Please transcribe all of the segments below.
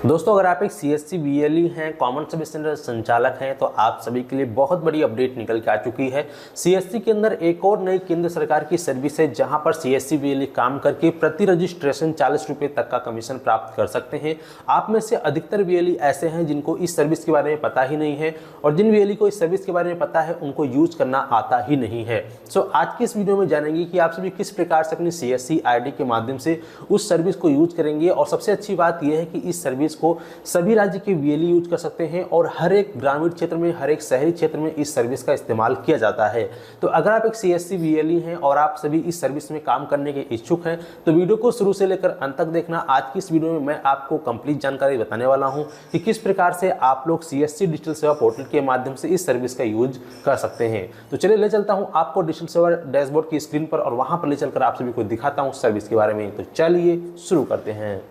दोस्तों, अगर आप एक सीएससी बीएलई हैं, कॉमन सर्विस सेंटर संचालक हैं, तो आप सभी के लिए बहुत बड़ी अपडेट निकल के आ चुकी है। सीएससी के अंदर एक और नई केंद्र सरकार की सर्विस है, जहां पर सीएससी बीएलई काम करके प्रति रजिस्ट्रेशन 40 रुपये तक का कमीशन प्राप्त कर सकते हैं। आप में से अधिकतर बीएलई ऐसे हैं जिनको इस सर्विस के बारे में पता ही नहीं है, और जिन बीएलई को इस सर्विस के बारे में पता है उनको यूज करना आता ही नहीं है। आज की इस वीडियो में जानेंगे कि आप सभी किस प्रकार से अपनी सीएससी आईडी के माध्यम से उस सर्विस को यूज करेंगे। और सबसे अच्छी बात यह है कि इस सर्विस को सभी राज्य के बीएलई यूज कर सकते हैं, और हर एक ग्रामीण क्षेत्र में, हर एक शहरी क्षेत्र में इस सर्विस का इस्तेमाल किया जाता है। तो अगर आप एक सीएससी बीएलई हैं और आप सभी इस सर्विस में काम करने के इच्छुक हैं, तो वीडियो को शुरू से लेकर अंत तक देखना। आज की इस वीडियो में मैं आपको कंप्लीट जानकारी बताने वाला हूं कि किस प्रकार से आप लोग सीएससी डिजिटल सेवा पोर्टल के माध्यम से इस सर्विस का यूज कर सकते हैं। तो चलिए ले चलता हूं आपको डिजिटल सेवा डैशबोर्ड की स्क्रीन पर, और वहां पर ले चलकर आप सभी को दिखाता हूं सर्विस के बारे में। तो चलिए शुरू करते हैं।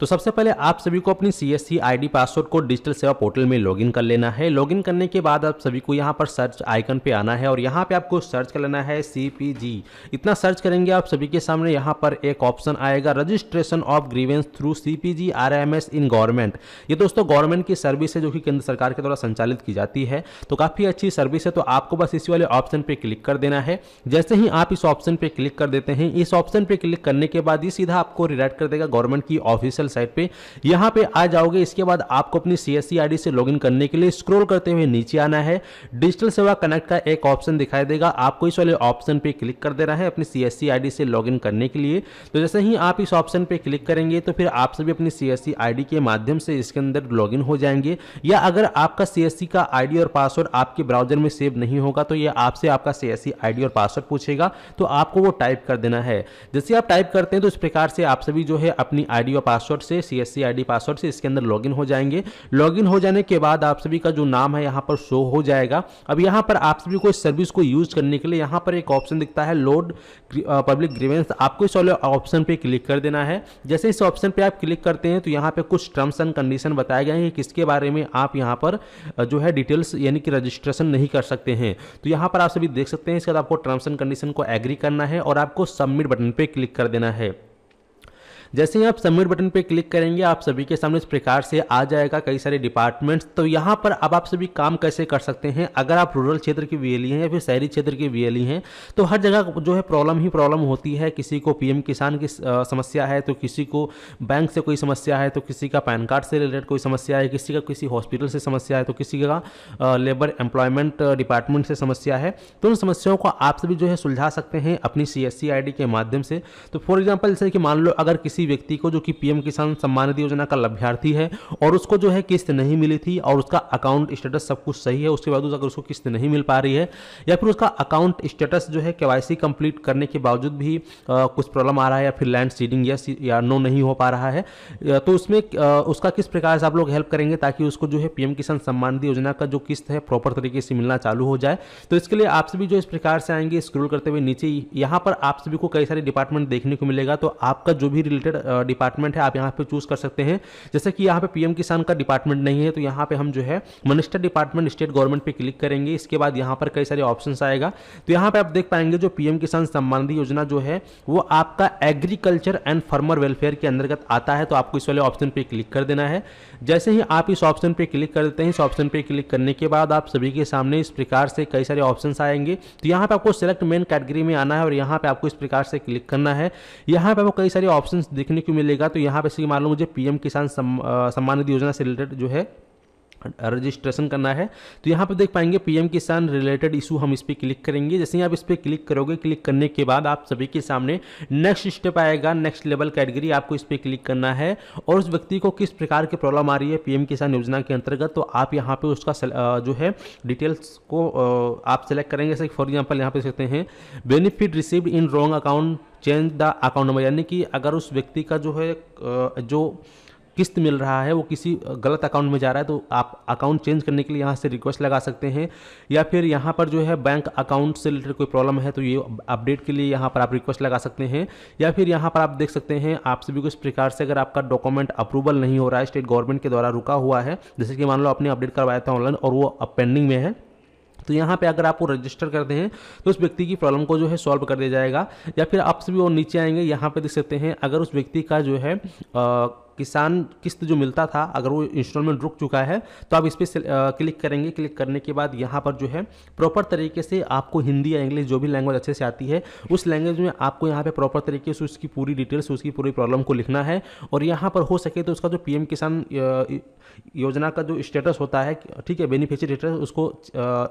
तो सबसे पहले आप सभी को अपनी सीएससी आईडी पासवर्ड को डिजिटल सेवा पोर्टल में लॉगिन कर लेना है। लॉगिन करने के बाद आप सभी को यहाँ पर सर्च आइकन पे आना है, और यहाँ पे आपको सर्च कर लेना है सीपीजी। इतना सर्च करेंगे आप सभी के सामने यहाँ पर एक ऑप्शन आएगा, registration of grievance through सीपीजी RMS in government. ये दोस्तों गवर्नमेंट की सर्विस है जो कि केंद्र सरकार के द्वारा संचालित की जाती है। तो काफ़ी अच्छी सर्विस है। तो आपको बस इसी वाले ऑप्शन पर क्लिक कर देना है। जैसे ही आप इस ऑप्शन पर क्लिक कर देते हैं, इस ऑप्शन पर क्लिक करने के बाद ये सीधा आपको रिडायरेक्ट कर देगा गवर्नमेंट की ऑफिशियल साइट पे। यहां पे आ जाओगे। इसके बाद आपको अपनी सीएससी आईडी से लॉगिन करने के लिए स्क्रॉल करते हुए नीचे आना है। डिजिटल सेवा कनेक्ट का एक ऑप्शन दिखाई देगा, आपको इस वाले ऑप्शन पे क्लिक कर देना है अपनी सीएससी आईडी से लॉगिन करने के लिए। तो जैसे ही आप इस ऑप्शन पे क्लिक करेंगे तो फिर आप सभी अपनी सीएससी आईडी के माध्यम से इसके अंदर लॉगिन हो जाएंगे। या अगर आपका सीएससी का आईडी और पासवर्ड आपके ब्राउजर में सेव नहीं होगा तो ये आपसे आपका सीएससी आईडी और पासवर्ड पूछेगा, तो आपको वो टाइप कर देना है। जैसे आप टाइप करते हैं तो इस प्रकार से आप सभी जो है अपनी आईडी और पासवर्ड से सीएससी आईडी पासवर्ड से इसके अंदर लॉगिन हो जाएंगे। लॉगिन हो जाने के बाद आप सभी का जो नाम है यहाँ पर शो हो जाएगा। अब यहाँ पर आप सभी को इस सर्विस को यूज करने के लिए यहाँ पर एक ऑप्शन दिखता है, लोड पब्लिक ग्रीवेंस। आपको इस वाले ऑप्शन पे क्लिक कर देना है। जैसे इस ऑप्शन पे आप क्लिक करते हैं तो यहाँ पे कुछ टर्म्स एंड कंडीशन बताए गए हैं किसके बारे में आप यहाँ पर जो है डिटेल्स यानी कि रजिस्ट्रेशन नहीं कर सकते हैं। तो यहाँ पर आप सभी देख सकते हैं। इसके बाद आपको टर्म्स एंड कंडीशन को एग्री करना है और आपको सबमिट बटन पे क्लिक कर देना है। जैसे ही आप सबमिट बटन पे क्लिक करेंगे आप सभी के सामने इस प्रकार से आ जाएगा कई सारे डिपार्टमेंट्स। तो यहाँ पर अब आप सभी काम कैसे कर सकते हैं। अगर आप रूरल क्षेत्र के बीएलई हैं या फिर शहरी क्षेत्र के बीएलई हैं, तो हर जगह जो है प्रॉब्लम ही प्रॉब्लम होती है। किसी को पीएम किसान की समस्या है, तो किसी को बैंक से कोई समस्या है, तो किसी का पैन कार्ड से रिलेटेड कोई समस्या है, किसी का किसी हॉस्पिटल से समस्या है, तो किसी का लेबर एम्प्लॉयमेंट डिपार्टमेंट से समस्या है। तो उन समस्याओं को आप सभी जो है सुलझा सकते हैं अपनी सीएससी आईडी के माध्यम से। तो फॉर एग्जाम्पल जैसे कि मान लो अगर किसी व्यक्ति को जो कि पीएम किसान सम्मान निधि योजना का लाभार्थी है और उसको जो है किस्त नहीं मिली थी और उसका अकाउंट स्टेटस सब कुछ सही है, उसके बावजूद अगर उसको किस्त नहीं मिल पा रही है, या फिर उसका अकाउंट स्टेटस जो है केवाईसी कंप्लीट करने के बावजूद भी कुछ प्रॉब्लम आ रहा है, या फिर लैंड सीडिंग यस या नो नहीं हो पा रहा है, तो उसमें उसका किस प्रकार से आप लोग हेल्प करेंगे ताकि उसको जो है पीएम किसान सम्मान निधि योजना का जो किस्त है प्रॉपर तरीके से मिलना चालू हो जाए। तो इसके लिए आप सभी जो इस प्रकार से आएंगे स्क्रॉल करते हुए नीचे, यहाँ पर आप सभी को कई सारे डिपार्टमेंट देखने को मिलेगा। तो आपका जो भी रिलेटेड डिपार्टमेंट है आप यहाँ पे चूज कर सकते हैं। जैसे कि यहाँ पे पीएम किसान का डिपार्टमेंट नहीं है, तो यहाँ पे हम जो है मिनिस्टर डिपार्टमेंट स्टेट गवर्नमेंट पे क्लिक करेंगे। इसके बाद यहाँ पर कई सारे ऑप्शंस आएगा। तो यहाँ पे आप देख पाएंगे जो पीएम किसान सम्मान निधि योजना जो है वो आपका एग्रीकल्चर एंड फार्मर वेलफेयर के अंतर्गत आता है। तो आपको इस वाले ऑप्शन पे क्लिक कर देना है। जैसे ही आप इस ऑप्शन पे क्लिक कर देते हैं, इस ऑप्शन पे क्लिक करने के बाद आप सभी के सामने इस प्रकार से कई सारे ऑप्शंस आएंगे। तो यहाँ पे आपको सिलेक्ट मेन कैटेगरी में आना है और यहाँ पे आपको इस प्रकार से क्लिक करना है। यहाँ पे आपको कई सारे ऑप्शंस देखने को मिलेगा। तो यहाँ पे मान लो मुझे पीएम किसान सम्मान निधि योजना से रिलेटेड जो है रजिस्ट्रेशन करना है, तो यहाँ पे देख पाएंगे पीएम किसान रिलेटेड इशू, हम इस पर क्लिक करेंगे। जैसे ही आप इस पर क्लिक करोगे, क्लिक करने के बाद आप सभी के सामने नेक्स्ट स्टेप आएगा, नेक्स्ट लेवल कैटेगरी, आपको इस पर क्लिक करना है और उस व्यक्ति को किस प्रकार की प्रॉब्लम आ रही है पीएम किसान योजना के अंतर्गत, तो आप यहाँ पे उसका जो है डिटेल्स को आप सेलेक्ट करेंगे। जैसे फॉर एग्जाम्पल यहाँ पे सकते हैं benefit received in wrong account change the account number, यानी कि अगर उस व्यक्ति का जो है जो किस्त मिल रहा है वो किसी गलत अकाउंट में जा रहा है, तो आप अकाउंट चेंज करने के लिए यहाँ से रिक्वेस्ट लगा सकते हैं। या फिर यहाँ पर जो है बैंक अकाउंट से रिलेटेड कोई प्रॉब्लम है तो ये अपडेट के लिए यहाँ पर आप रिक्वेस्ट लगा सकते हैं। या फिर यहाँ पर आप देख सकते हैं आप सभी को इस प्रकार से अगर आपका डॉक्यूमेंट अप्रूवल नहीं हो रहा है, स्टेट गवर्नमेंट के द्वारा रुका हुआ है, जैसे कि मान लो आपने अपडेट करवाया था ऑनलाइन और वो अब पेंडिंग में है, तो यहाँ पे अगर आप वो रजिस्टर करते हैं तो उस व्यक्ति की प्रॉब्लम को जो है सॉल्व कर दिया जाएगा। या फिर आप सभी और नीचे आएंगे, यहाँ पे देख सकते हैं अगर उस व्यक्ति का जो है किसान किस्त जो मिलता था अगर वो इंस्टॉलमेंट रुक चुका है तो आप इस पर क्लिक करेंगे। क्लिक करने के बाद यहाँ पर जो है प्रॉपर तरीके से आपको हिंदी या इंग्लिश जो भी लैंग्वेज अच्छे से आती है उस लैंग्वेज में आपको यहाँ पे प्रॉपर तरीके से उसकी पूरी डिटेल्स, उसकी पूरी प्रॉब्लम को लिखना है। और यहाँ पर हो सके तो उसका जो पीएम किसान योजना का जो स्टेटस होता है, ठीक है, बेनिफिशियरी स्टेटस, उसको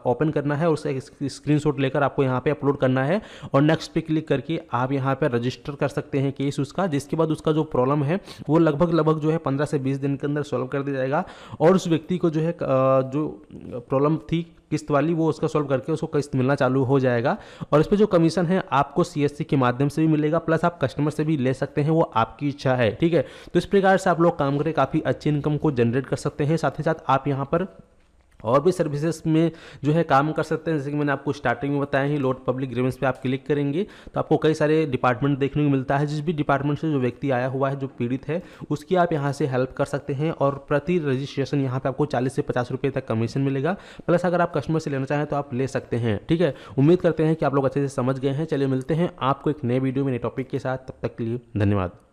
ओपन करना है और उसका एक स्क्रीनशॉट लेकर आपको यहाँ पे अपलोड करना है और नेक्स्ट पे क्लिक करके आप यहाँ पे रजिस्टर कर सकते हैं केस उसका। जिसके बाद उसका जो प्रॉब्लम है वो लगभग जो है 15 से 20 दिन के अंदर सॉल्व कर दिया जाएगा और उस व्यक्ति को जो है जो प्रॉब्लम थी किस्त वाली वो उसका सॉल्व करके उसको किस्त मिलना चालू हो जाएगा। और इस पर जो कमीशन है आपको सीएससी के माध्यम से भी मिलेगा, प्लस आप कस्टमर से भी ले सकते हैं, वो आपकी इच्छा है, ठीक है। तो इस प्रकार से आप लोग काम करके काफ़ी अच्छी इनकम को जनरेट कर सकते हैं। साथ ही साथ आप यहाँ पर और भी सर्विसेज में जो है काम कर सकते हैं। जैसे कि मैंने आपको स्टार्टिंग में बताया ही, लोड पब्लिक ग्रीवेंस पे आप क्लिक करेंगे तो आपको कई सारे डिपार्टमेंट देखने को मिलता है। जिस भी डिपार्टमेंट से जो व्यक्ति आया हुआ है, जो पीड़ित है, उसकी आप यहाँ से हेल्प कर सकते हैं और प्रति रजिस्ट्रेशन यहाँ पे आपको 40 से 50 रुपये तक कमीशन मिलेगा। प्लस अगर आप कस्टमर से लेना चाहें तो आप ले सकते हैं, ठीक है। उम्मीद करते हैं कि आप लोग अच्छे से समझ गए हैं। चलिए मिलते हैं आपको एक नए वीडियो में नए टॉपिक के साथ, तब तक के लिए धन्यवाद।